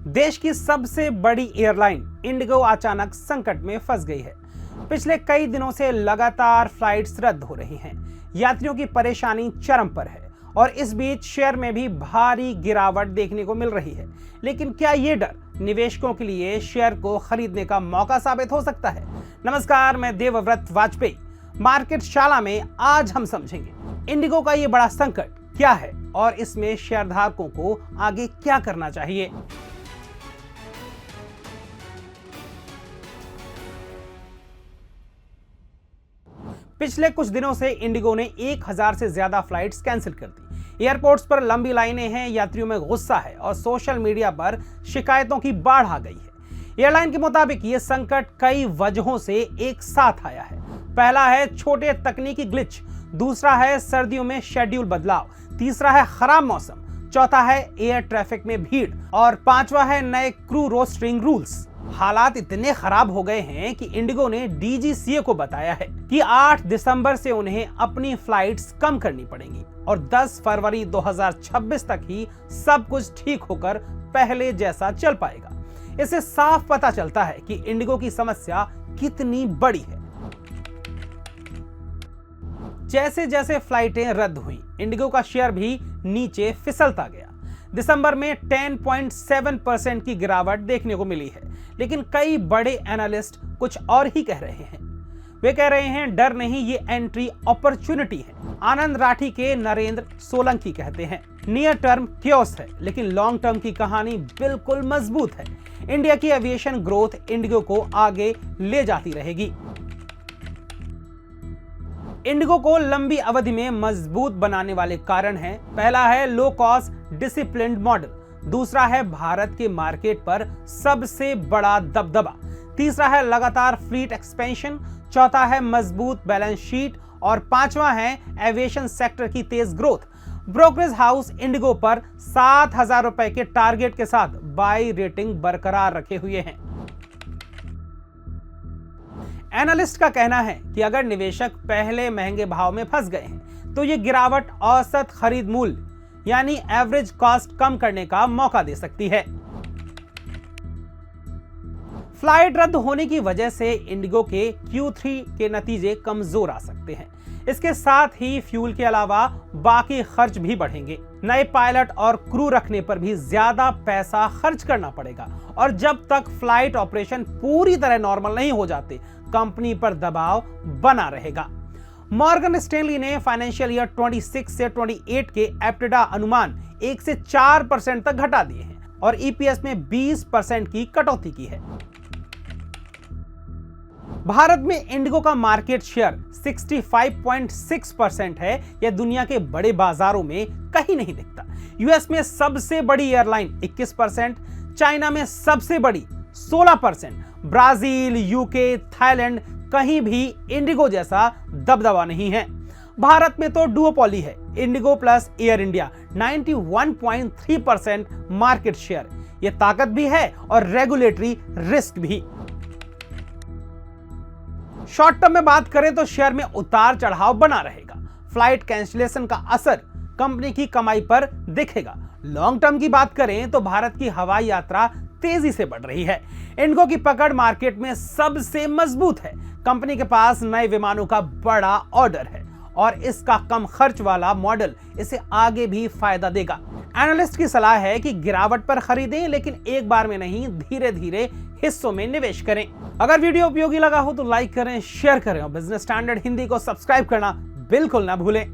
देश की सबसे बड़ी एयरलाइन इंडिगो अचानक संकट में फंस गई है। पिछले कई दिनों से लगातार फ्लाइट्स रद्द हो रही हैं। यात्रियों की परेशानी चरम पर है और इस बीच शेयर में भी भारी गिरावट देखने को मिल रही है। लेकिन क्या ये डर निवेशकों के लिए शेयर को खरीदने का मौका साबित हो सकता है? नमस्कार, मैं देवव्रत वाजपेयी। मार्केट शाला में आज हम समझेंगे इंडिगो का ये बड़ा संकट क्या है और इसमें शेयरधारकों को आगे क्या करना चाहिए। पिछले कुछ दिनों से इंडिगो ने 1000 से ज्यादा फ्लाइट्स कैंसिल कर दी। एयरपोर्ट्स पर लंबी लाइनें हैं, यात्रियों में गुस्सा है और सोशल मीडिया पर शिकायतों की बाढ़ आ गई है। एयरलाइन के मुताबिक ये संकट कई वजहों से एक साथ आया है। पहला है छोटे तकनीकी ग्लिच, दूसरा है सर्दियों में शेड्यूल बदलाव, तीसरा है खराब मौसम, चौथा है एयर ट्रैफिक में भीड़ और पांचवा है नए क्रू रोस्टरिंग रूल्स। हालात इतने खराब हो गए हैं कि इंडिगो ने डीजीसीए को बताया है कि 8 दिसंबर से उन्हें अपनी फ्लाइट्स कम करनी पड़ेंगी और 10 फरवरी 2026 तक ही सब कुछ ठीक होकर पहले जैसा चल पाएगा। इससे साफ पता चलता है कि इंडिगो की समस्या कितनी बड़ी है। जैसे जैसे फ्लाइटें रद्द हुई, इंडिगो का शेयर भी नीचे फिसलता गया। दिसंबर में 10.7% की गिरावट देखने को मिली है, लेकिन कई बड़े एनालिस्ट कुछ और ही कह रहे हैं। वे कह रहे हैं डर नहीं, ये एंट्री अपॉर्चुनिटी है। आनंद राठी के नरेंद्र सोलंकी कहते हैं नियर टर्म क्योस है, लेकिन लॉन्ग टर्म की कहानी बिल्कुल मजबूत है। इंडिया की एविएशन ग्रोथ इंडिगो को आगे ले जाती रहेगी। इंडिगो को लंबी अवधि में मजबूत बनाने वाले कारण हैं। पहला है लो कॉस्ट डिसिप्लिन्ड मॉडल, दूसरा है भारत के मार्केट पर सबसे बड़ा दबदबा, तीसरा है लगातार फ्लीट एक्सपेंशन, चौथा है मजबूत बैलेंस शीट और पांचवा है एविएशन सेक्टर की तेज ग्रोथ। ब्रोकरेज हाउस इंडिगो पर 7,000 रुपए के टारगेट के साथ बाय रेटिंग बरकरार रखे हुए हैं। एनालिस्ट का कहना है कि अगर निवेशक पहले महंगे भाव में फंस गए हैं तो ये गिरावट औसत खरीद मूल्य यानी एवरेज कॉस्ट कम करने का मौका दे सकती है। फ्लाइट रद्द होने की वजह से इंडिगो के Q3 के नतीजे कमजोर आ सकते हैं। इसके साथ ही फ्यूल के अलावा बाकी खर्च भी बढ़ेंगे। नए पायलट और क्रू रखने पर भी ज्यादा पैसा खर्च करना पड़ेगा और जब तक फ्लाइट ऑपरेशन पूरी तरह नॉर्मल नहीं हो जाते, कंपनी पर दबाव बना रहेगा। मॉर्गन स्टैनली ने फाइनेंशियल ईयर 26 से 28 के एप्टिडा अनुमान 1 से 4% तक घटा दिए हैं और ईपीएस में 20% की कटौती की है। भारत में इंडिगो का मार्केट शेयर 65.6% है। यह दुनिया के बड़े बाजारों में कहीं नहीं दिखता। यूएस में सबसे बड़ी एयरलाइन 21%, चाइना में सबसे बड़ी 16%, ब्राजील, यूके, थाईलैंड कहीं भी इंडिगो जैसा दबदबा नहीं है। भारत में तो डुओपोली है, Indigo plus air India 91.3% market share. यह ताकत भी है और रेगुलेटरी रिस्क भी। शॉर्ट टर्म में बात करें तो शेयर में उतार चढ़ाव बना रहेगा। फ्लाइट कैंसिलेशन का असर कंपनी की कमाई पर दिखेगा। लॉन्ग टर्म की बात करें तो भारत की हवाई यात्रा तेजी से बढ़ रही है। इंडिगो की पकड़ मार्केट में सबसे मजबूत है। कंपनी के पास नए विमानों का बड़ा ऑर्डर है और इसका कम खर्च वाला मॉडल इसे आगे भी फायदा देगा। एनालिस्ट की सलाह है कि गिरावट पर खरीदें, लेकिन एक बार में नहीं, धीरे धीरे हिस्सों में निवेश करें। अगर वीडियो उपयोगी लगा हो तो लाइक करें, शेयर करें और बिजनेस स्टैंडर्ड हिंदी को सब्सक्राइब करना बिल्कुल ना भूलें।